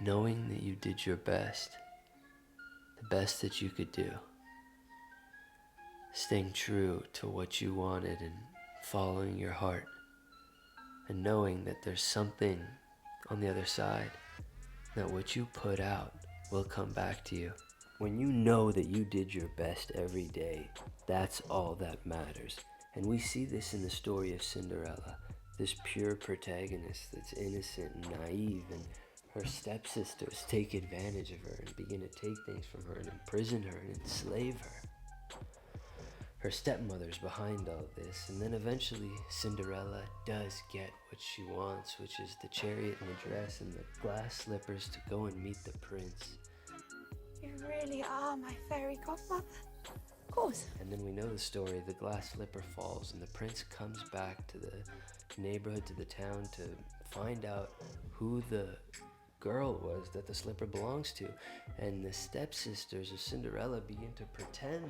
knowing that you did your best, the best that you could do, staying true to what you wanted and following your heart, and knowing that there's something on the other side, that what you put out will come back to you. When you know that you did your best every day, that's all that matters. And we see this in the story of Cinderella, this pure protagonist that's innocent and naive, and her stepsisters take advantage of her and begin to take things from her and imprison her and enslave her. Her stepmother's behind all this, and then eventually Cinderella does get what she wants, which is the chariot and the dress and the glass slippers to go and meet the prince. You really are my fairy godmother. Of course. And then we know the story, the glass slipper falls and the prince comes back to the neighborhood, to the town, to find out who the girl was that the slipper belongs to. And the stepsisters of Cinderella begin to pretend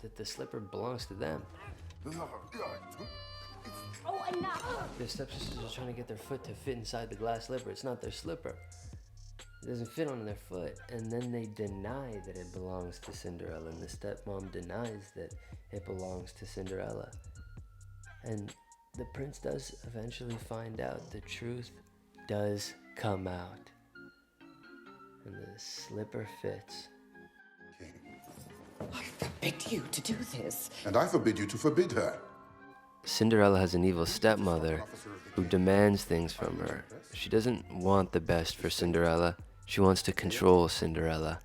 that the slipper belongs to them. Oh, enough! The stepsisters are trying to get their foot to fit inside the glass slipper. It's not their slipper. It doesn't fit on their foot. And then they deny that it belongs to Cinderella, and the stepmom denies that it belongs to Cinderella. And the prince does eventually find out. The truth does come out. And the slipper fits. I forbid you to do this. And I forbid you to forbid her. Cinderella has an evil stepmother who demands things from her. She doesn't want the best for Cinderella. She wants to control Cinderella.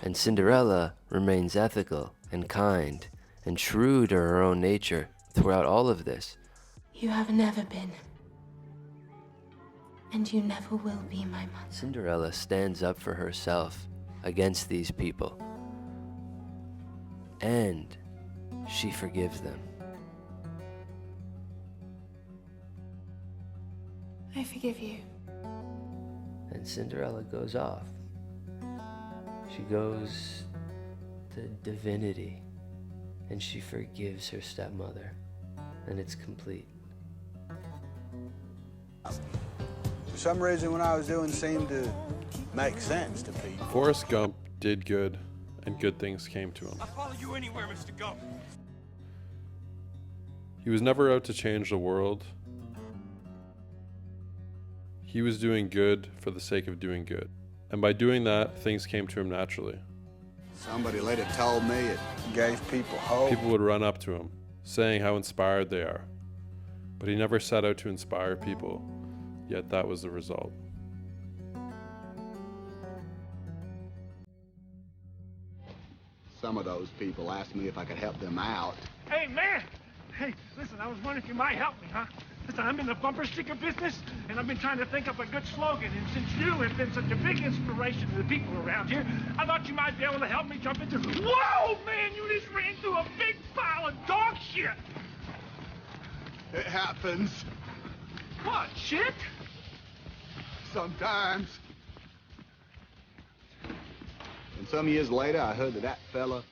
And Cinderella remains ethical and kind and true to her own nature throughout all of this. You have never been, and you never will be my mother. Cinderella stands up for herself against these people. And she forgives them. I forgive you. And Cinderella goes off. She goes to divinity, and she forgives her stepmother, and it's complete. For some reason, what I was doing seemed to make sense to people. Forrest Gump did good, and good things came to him. I'll follow you anywhere, Mr. Gump. He was never out to change the world. He was doing good for the sake of doing good. And by doing that, things came to him naturally. Somebody later told me it gave people hope. People would run up to him, saying how inspired they are. But he never set out to inspire people, yet that was the result. Some of those people asked me if I could help them out. Hey, man! Hey, listen, I was wondering if you might help me, huh? Listen, I'm in the bumper sticker business, and I've been trying to think up a good slogan, and since you have been such a big inspiration to the people around here, I thought you might be able to help me jump into... Whoa, man! You just ran through a big pile of dog shit! It happens. What, shit? Sometimes. And some years later, I heard that fella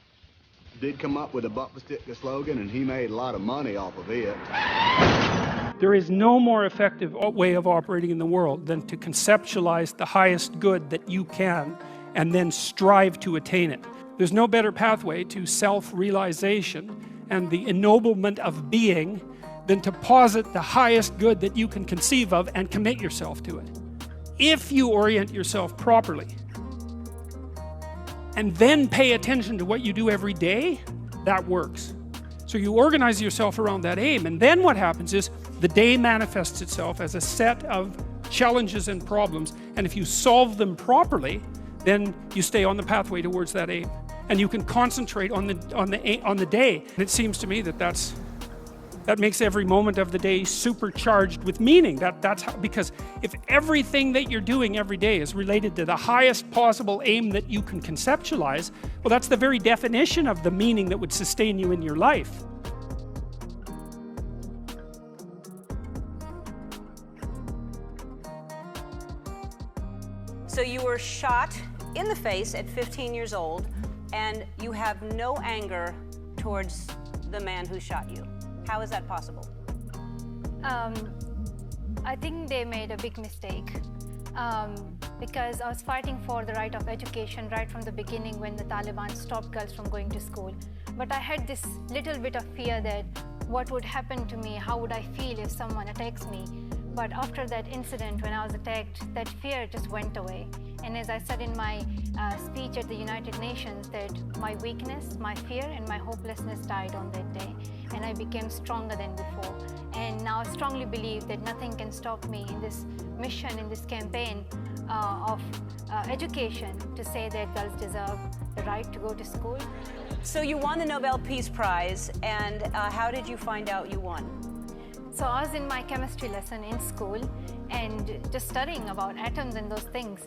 did come up with a bumper sticker slogan, and he made a lot of money off of it. There is no more effective way of operating in the world than to conceptualize the highest good that you can and then strive to attain it. There's no better pathway to self-realization and the ennoblement of being than to posit the highest good that you can conceive of and commit yourself to it. If you orient yourself properly and then pay attention to what you do every day, that works. So you organize yourself around that aim, and then what happens is the day manifests itself as a set of challenges and problems, and if you solve them properly, then you stay on the pathway towards that aim, and you can concentrate on the day. And it seems to me that that makes every moment of the day supercharged with meaning. That's how, because if everything that you're doing every day is related to the highest possible aim that you can conceptualize, well, that's the very definition of the meaning that would sustain you in your life. So you were shot in the face at 15 years old, and you have no anger towards the man who shot you. How is that possible? I think they made a big mistake. because I was fighting for the right of education right from the beginning when the Taliban stopped girls from going to school. But I had this little bit of fear that what would happen to me, how would I feel if someone attacks me. But after that incident when I was attacked, that fear just went away. And as I said in my speech at the United Nations, that my weakness, my fear, and my hopelessness died on that day. And I became stronger than before. And now I strongly believe that nothing can stop me in this mission, in this campaign of education to say that girls deserve the right to go to school. So you won the Nobel Peace Prize, and how did you find out you won? So I was in my chemistry lesson in school and just studying about atoms and those things.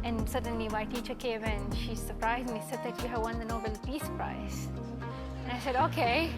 And suddenly my teacher came and she surprised me, said that you have won the Nobel Peace Prize. And I said, okay.